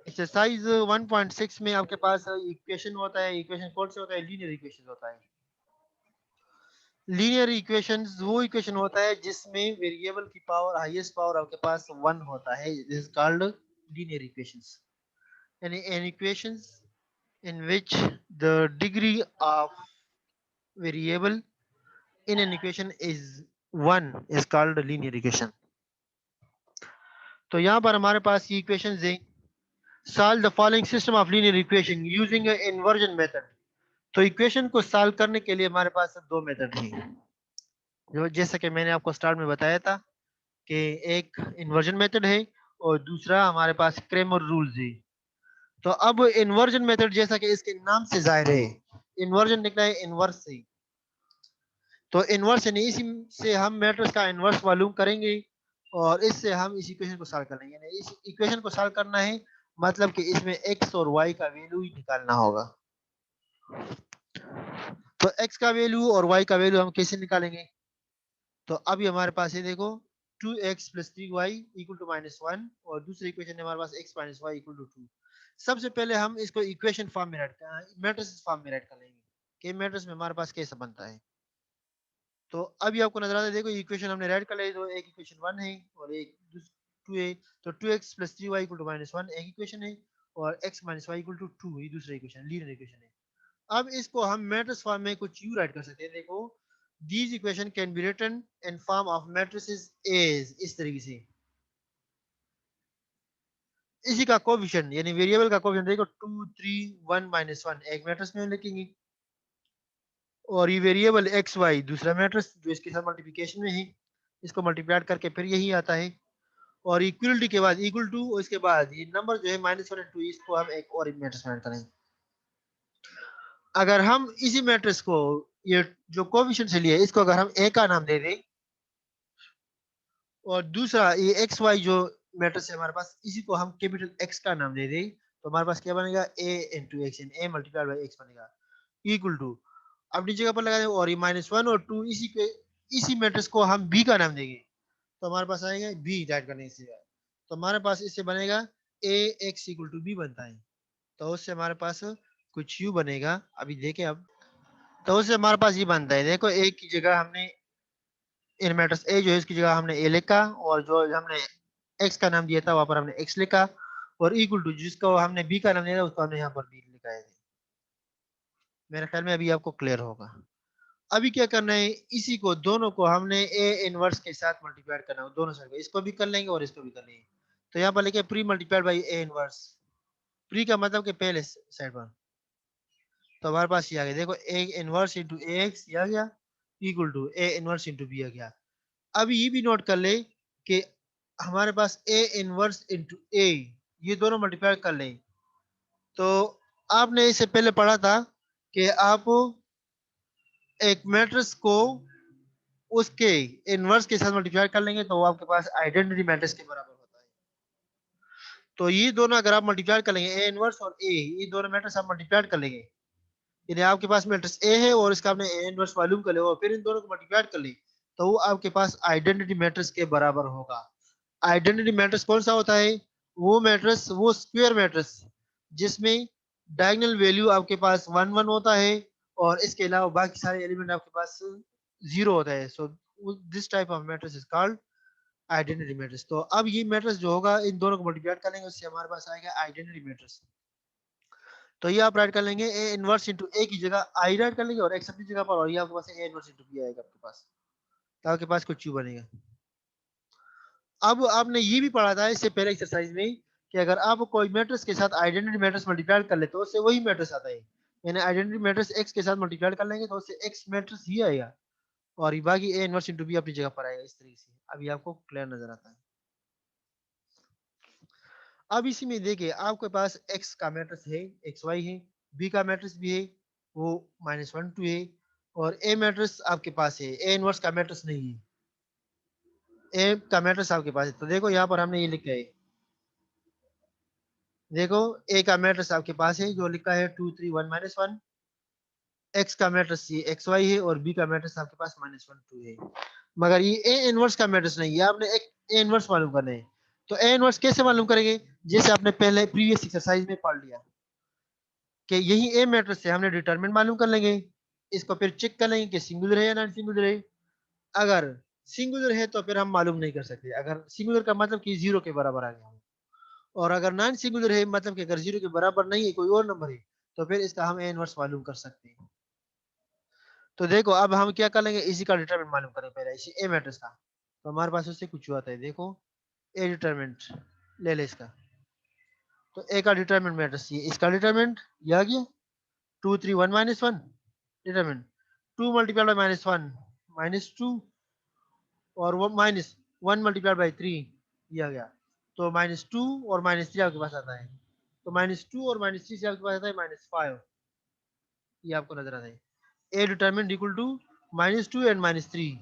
Exercise 1.6 में आपके पास equation होता है। इक्वेशन कौन से होता है? लीनियर इक्वेशन होता है। लीनियर इक्वेशंस वो इक्वेशन होता है जिसमें वेरिएबल की पावर, हाईएस्ट पावर आपके पास 1 होता है। This is called linear equations. यानी N equations in which the degree of variable in an equation is 1 is called a linear equation. तो यहाँ पर हमारे पास ये इक्वेशन है। Solve the following system of linear equation using inversion method. तो equation को solve करने के लिए हमारे पास दो मेथड हैं, जो जैसा कि मैंने आपको स्टार्ट में बताया था कि एक इन्वर्जन मेथड है और दूसरा हमारे पास क्रेमर रूल्स है। तो अब इन्वर्जन मेथड जैसा कि इसके नाम से जाहिर है, इन्वर्जन निकला है इनवर्स से। तो इनवर्स यानी इसी से हम मैट्रिक्स का इनवर्स मालूम करेंगे और इससे हम इस इक्वेशन को सॉल्व कर लेंगे। यानी इस इक्वेशन को सॉल्व करना है मतलब कि इसमें x और y का वैल्यू ही निकालना होगा। तो x का वैल्यू और y का वैल्यू हम कैसे निकालेंगे? तो अभी हमारे पास है, देखो 2x plus 3y equal to -1 और दूसरी इक्वेशन है हमारे पास x minus y equal to 2। सबसे पहले हम इसको इक्वेशन फॉर्म में मैट्रिक्स फॉर्म में राइट कर लेंगे कि मैट्रिक्स में हमारे पास कैसा बनता है। तो अभी आपको नजर आता है, देखो इक्वेशन हमने राइट कर ली। तो एक इक्वेशन 1 है और एक 2 है। तो 2x plus 3y equal to -1 एक इक्वेशन है और x minus y equal to 2 ये दूसरा इक्वेशन, लीनियर इक्वेशन है। अब इसको हम मैट्रिक्स फॉर्म में कुछ यूं राइट कर सकते हैं। देखो these equation can be written in form of matrices as, इस तरीके से। इसी का कोएफिशिएंट यानी वेरिएबल का कोएफिशिएंट देखो 2 3 1 -1 एक मैट्रिक्स में लिखेंगे और ये वेरिएबल एक्स वाई दूसरा मैट्रिक्स जो इसके साथ मल्टीप्लिकेशन में है, इसको मल्टीप्लाई करके फिर यही आता है। और इक्वलिटी के बाद इक्वल टू, और इसके बाद ये नंबर जो है -1 और 2 इसको हम एक और मैट्रिक्स में ऐड करेंगे। अगर हम इसी मैट्रिक्स को, ये जो कोएफिशिएंट से लिए इसको अगर हम ए का नाम दे दें और दूसरा ये एक्स वाई जो मैट्रिक्स है हमारे पास, इसी को हम कैपिटल एक्स का नाम दे दें, तो हमारे पास क्या बनेगा? A into X, A multiplied by X बनेगा इक्वल टू। अब नीचे का पर लगा दें और ये -1 और 2 इसी के, इसी मैट्रिक्स को हम बी का नाम देंगे, तो हमारे पास आएगा बी राइट करने से। तो हमारे पास इससे बनेगा ए एक्स इक्वल टू बी बनता है। तो उससे हमारे पास कुछ यू बनेगा, अभी देखें अब। तो उससे हमारे पास ये बनता है, देखो ए की जगह हमने इन मैट्रिक्स ए जो है इसकी जगह हमने ए लिखा और जो हमने एक्स का नाम दिया था वहां पर हमने एक्स लिखा और इक्वल टू जिसको हमने बी का नाम दिया था उसको हमने यहाँ पर बी लिखा है। मेरे ख्याल में अभी आपको क्लियर होगा। अभी क्या करना है, इसी को दोनों को हमने ए इनवर्स के साथ मल्टीप्लाई करना है दोनों साइड को, इसको भी कर लेंगे और इसको भी कर लेंगे। तो यहाँ पर लिखे pre multiplied by A inverse. Pre का मतलब कि पहले साइड पर। तो हमारे पास ये आ गया, देखो A inverse into A X आ गया equal to A inverse into B आ गया। अब ये भी नोट कर ले कि हमारे पास ए इनवर्स इंटू ए ये दोनों मल्टीप्लाई कर लें। तो आपने इससे पहले पढ़ा था कि आप एक मैट्रिक्स को उसके इनवर्स के साथ मल्टीप्लाई कर लेंगे तो वो आपके पास आइडेंटिटी मैट्रिक्स के बराबर होता है। तो ये दोनों अगर आप मल्टीप्लाई कर लेंगे, ए इनवर्स और ए, ये दोनों मैट्रिक्स आप मल्टीप्लाई कर लेंगे, यानी आपके पास मैट्रिक्स ए है और इसका आपने ए इनवर्स मालूम कर लिया और फिर इन दोनों को मल्टीप्लाई कर ली, तो वो आपके पास आइडेंटिटी मैट्रिक्स के बराबर होगा। आइडेंटिटी मैट्रिक्स कौन सा होता है? वो मैट्रिक्स, वो स्क्वायर मैट्रिक्स जिसमें डायगोनल वैल्यू आपके पास 1 1 होता है और इसके अलावा बाकी सारे एलिमेंट आपके पास 0 होता है। So this type of matrix is called identity matrix. तो अब ये मैट्रिक्स जो होगा इन दोनों को मल्टीप्लाई कर लेंगे, उससे हमारे पास आएगा आइडेंटिटी मैट्रिक्स। तो ये आप राइट कर लेंगे ए इनवर्स इंटू ए की जगह आई राइट कर लेंगे और एक्स अपनी जगह पर, और ये आपके पास ए इनवर्स इंटू बी आएगा आपके पास, तो आपके पास कुछ यू बनेगा। अब आपने ये भी पढ़ा था इससे पहले एक्सरसाइज में कि अगर आप कोई मैट्रिक्स के साथ आइडेंटिटी मैट्रिक्स मल्टीप्लाई कर ले तो उससे वही मैट्रिक्स आता है। यानी आइडेंटिटी मैट्रिक्स एक्स के साथ मल्टीप्लाई कर लेंगे तो उससे एक्स मैट्रिक्स ही आएगा और ये बाकी ए इनवर्स इंटू बी अपनी जगह पर आएगा, इस तरीके से। अभी आपको क्लियर नजर आता है। अब इसी में देखिए आपके पास एक्स का मैट्रिक्स है, एक्स वाई है, बी का मैट्रिक्स भी है, वो -1 2 है, और ए मैट्रिक्स आपके पास है, ए इनवर्स का मैट्रिक्स नहीं है, ए का मैट्रिक्स आपके पास है। तो देखो यहाँ पर हमने ये लिखा है, देखो ए का मैट्रिक्स आपके पास है जो लिखा है 2 3 1 -1, एक्स का मैट्रिक्स ये एक्स वाई है और बी का मैट्रिक्स आपके पास -1 2 है। मगर ये ए इनवर्स का मैट्रिक्स नहीं है, आपने एक ए इनवर्स मालूम करना है। तो ए इनवर्स कैसे मालूम करेंगे? जैसे आपने पहले प्रीवियस एक्सरसाइज में पढ़ लिया कि यही ए मैट्रिक्स से हमने डिटरमिनेंट मालूम कर लेंगे, इसको फिर चेक कर लेंगे कि सिंगुलर है या नॉन सिंगुलर है। अगर सिंगुलर है तो फिर हम मालूम नहीं कर सकते, अगर सिंगुलर का मतलब कि जीरो के बराबर आ गया, और अगर नॉन सिंगुलर है मतलब कि अगर जीरो के बराबर नहीं है, कोई और नंबर है, तो फिर इसका हम ए इनवर्स मालूम कर सकते हैं। तो देखो अब हम क्या कर लेंगे, इसी का डिटरमिनेंट मालूम करें पहले, इसी ए मैट्रिक्स का। तो हमारे पास उससे कुछ हुआ था, देखो ए डिटरमिनेंट ले ले इसका। तो ए का डिटरमिनेंट मैट्रिक्स ये, इसका डिटरमिनेंट ये आ गया 2 3 1 -1 डिटरमिनेंट 2 मल्टीप्लाइड बाय -1 -2 और वो -1 × 3 ये आ गया। तो -2 और -3 आपके पास आता है, तो -2 और -3 से आपके पास आता है -5, ये आपको नजर आता है। ए डिटरमिनेंट इक्वल टू -2 एंड -3।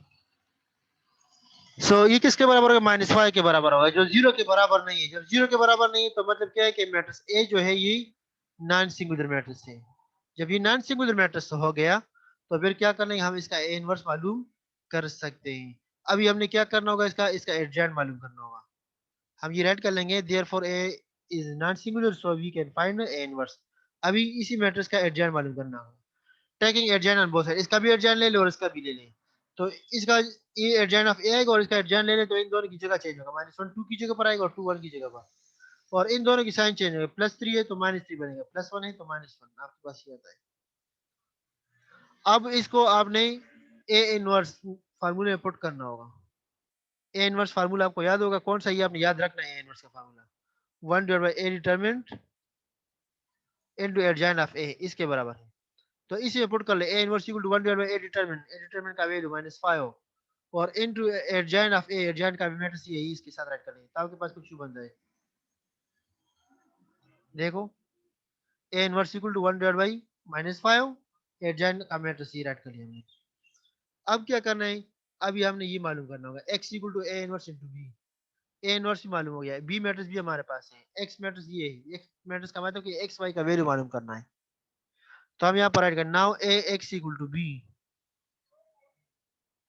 सो ये किसके बराबर होगा? -5 के बराबर होगा, जो जीरो के बराबर नहीं है। जब जीरो के बराबर नहीं है तो मतलब क्या है कि मैट्रिक्स ए जो है ये नॉन सिंगुलर मैट्रिक्स है। जब ये नॉन सिंगुलर मैट्रिक्स हो गया तो फिर क्या करना है, हम इसका ए इनवर्स मालूम कर सकते हैं। अभी हमने क्या करना होगा, इसका इसका एडजॉइंट मालूम करना होगा। हम ये राइट कर लेंगे therefore A is non singular so we can find A inverse. अभी इसी मैट्रिक्स का एडजॉइंट मालूम करना होगा, taking adjoint on both side, इसका भी एडजॉइंट ले ले और इसका भी ले ले। तो इसका ये एडजॉइंट ऑफ ए आएगा और इसका एडजॉइंट ले ले, तो इन दोनों की जगह चेंज होगा, -1 2 की जगह पर आएगा और 2 1 की जगह पर। और इन दोनों की साइन चेंज होगा, +3 है तो -3 बनेगा, +1 है तो -1, आपके पास ये आता है। अब इसको आपने ए इनवर्स फार्मूले में पुट करना होगा। ए इनवर्स फार्मूला आपको याद होगा कौन सा, ये आपने याद रखना है। ए इनवर्स का formula 1/a determinant into adjoint of A, इसके बराबर है। तो इसे पुट कर ले, A inverse equal to 1/a determinant, A determinant का वैल्यू -5 और into adjoint of A, adjoint का भी मैट्रिक्स यही, इसके साथ राइट कर लेंगे, तो आपके पास कुछ बन जाए। देखो A inverse equal to 1/-5, adjoint का मैट्रिक्स ये राइट कर लिया हमने। अब क्या करना है, अभी हमने ये मालूम करना होगा x equal to A inverse into B. A inverse भी मालूम हो गया है, बी मैट्रिक्स भी हमारे पास है, एक्स मैट्रिक्स ये है, एक्स मैट्रिक्स का मतलब कि एक्स वाई का वैल्यू मालूम करना है। तो हम यहाँ पर राइट करना, now A x equal to B,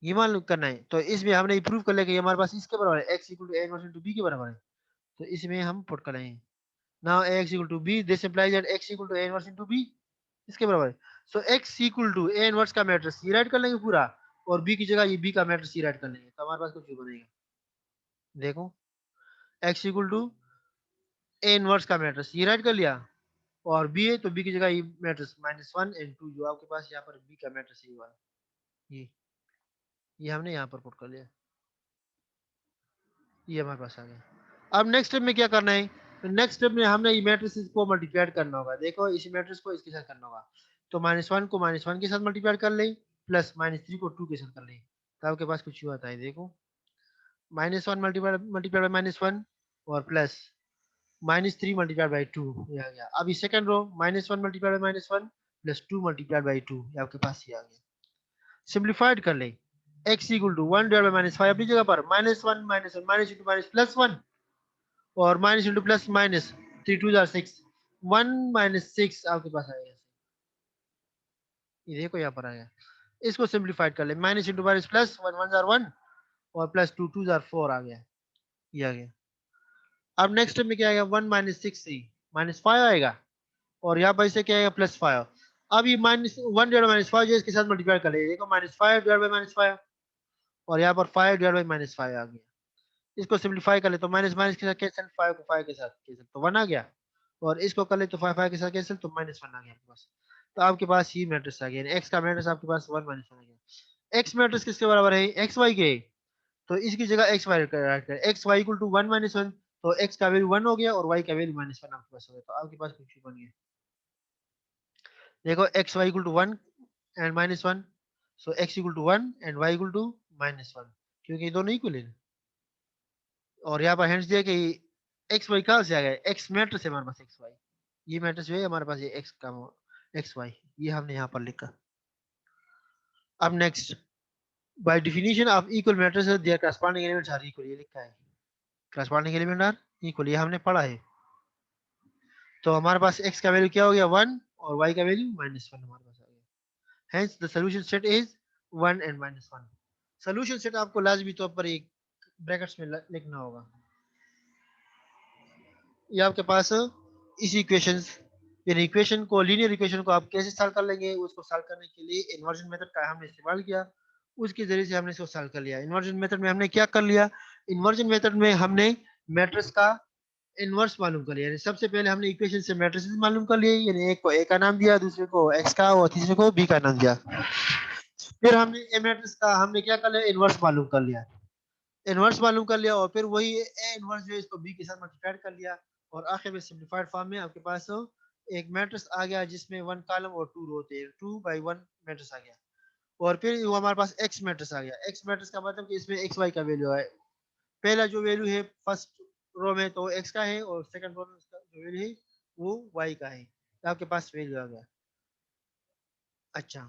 ये मालूम करना है। तो इसमें हमने ये प्रूव कर लिया कि हमारे पास इसके बराबर है, x equal to A inverse into B के बराबर है। तो इसमें हम पुट करेंगे, now A x equal to B, this implies that x equal to A inverse into B, इसके बराबर है। So x equal to A inverse का मैट्रिक्स ये राइट कर लेंगे पूरा, और b की जगह ये b का मैट्रिक्स ये राइट कर लेंगे, तो हमारे पास कुछ भी बनेगा। देखो x equal to A inverse का मैट्रिक्स ये राइट कर लिया, और बी है तो बी की जगह ये मैट्रिक्स -1 एंड 2, जो आपके पास यहाँ पर बी का मैट्रिक्स ये वाला, ये हमने यहाँ पर पुट कर लिया, ये हमारे पास आ गया। अब नेक्स्ट स्टेप में क्या करना है, नेक्स्ट स्टेप में हमने ये मैट्रिक्स को मल्टीप्लाई करना होगा। देखो इसी मैट्रिक्स को इसके साथ करना होगा, तो -1 को -1 के साथ मल्टीप्लाई कर लें, प्लस -3 को 2 के साथ कर लें, तो आपके पास कुछ हुआ था, देखो -1 मल्टीप्लाई बाय -1 और प्लस -3 मल्टीप्लाइड बाय 2, ये आ गया। अभी second row, -1 multiplied by -1 plus 2 multiplied by 2, ये आपके पास ये आ गया। सिंप्लीफाइड कर लें, x इक्वल टू 1/-5 अपनी जगह पर, -1 -1 माइनस इंटू माइनस +1 और माइनस इंटू प्लस माइनस, 3 2 6, 1 -6 आपके पास आएगा। ये देखो यहाँ पर आया, इसको सिंप्लीफाइड कर ले, माइनस इंटू माइनस प्लस, 1 1 1 और प्लस 2 2 4 आ गया, ये आ गया। अब नेक्स्ट स्टेप में क्या आएगा, 1 -6 से -5 आएगा, और यहाँ पर इसे क्या आएगा, +5। अब ये -1/-5 जो इसके साथ मल्टीप्लाई कर ले, देखो -5/-5 और यहाँ पर 5/-5 आ गया। इसको सिंप्लीफाई कर ले तो माइनस माइनस के साथ कैंसिल, 5 को 5 के साथ कैंसिल तो 1 आ गया, और इसको कर ले तो 5 5 के साथ कैंसिल तो -1 आ गया आपके पास। तो आपके पास ये मैट्रिक्स आ गया, एक्स का मैट्रिक्स आपके पास 1 -1 आ गया। एक्स मैट्रिक्स किसके बराबर है, एक्स वाई के, तो इसकी जगह एक्स वाई राइट कर, एक्स वाई इक्वल टू 1 -1, तो एक्स का वैल्यू 1 हो गया और वाई का वैल्यू -1 आपके पास हो गया, तो आपके पास कुछ बन गया। देखो x y equal to 1 and -1, so x equal to 1 and y equal to -1, क्योंकि ये दोनों इक्वल है। और यहाँ पर हेंस दिया कि एक्स वाई कहाँ से आ गया, एक्स मैट्रिक्स है हमारे पास, एक्स वाई, ये मैट्रिक्स जो है हमारे पास, ये एक्स का एक्स वाई, ये हमने यहाँ पर लिखा। अब next, by definition of equal matrix there corresponding elements are equal, ये लिखा है करस्पॉन्डिंग एलिमेंट आर इक्वल, ये हमने पढ़ा है। तो हमारे पास एक्स का वैल्यू क्या हो गया, 1 और वाई का वैल्यू -1 हमारे पास आ गया। Hence the solution set is 1 and -1। Solution set आपको लाजमी तौर पर एक ब्रैकेट्स में लिखना होगा। ये आपके पास इस इक्वेशन, यानी इक्वेशन को, लीनियर इक्वेशन को आप कैसे सॉल्व कर लेंगे, उसको सॉल्व करने के लिए इन्वर्जन मेथड का हमने इस्तेमाल किया। उसके जरिए से हमने इसको सॉल्व कर लिया। इन्वर्जन मेथड में हमने क्या कर लिया, इन्वर्जन मेथड में हमने मैट्रिक्स का इनवर्स मालूम कर लिया। यानी सबसे पहले हमने इक्वेशन से मैट्रिसेस मालूम कर लिए, यानी एक को ए का नाम दिया, दूसरे को एक्स का और तीसरे को बी का नाम दिया। फिर हमने ए मैट्रिक्स का हमने क्या कर लिया, इनवर्स मालूम कर लिया। इनवर्स मालूम कर लिया और फिर वही ए इनवर्स जो है इसको बी के साथ मल्टीप्लाई कर लिया। और आखिर में सिंपलीफाइड फॉर्म में आपके पास एक मैट्रिक्स आ गया जिसमें वन कॉलम और टू रो होते हैं, 2 by 1 मैट्रिक्स आ गया। और फिर वो हमारे पास एक्स मैट्रिक्स आ गया। एक्स मैट्रिक्स का मतलब कि इसमें एक्स वाई का वैल्यू है। पहला जो वैल्यू है फर्स्ट रो में तो एक्स का है, और सेकंड रो में उसका जो वैल्यू है वो वाई का है। तो आपके पास वैल्यू आ गया। अच्छा,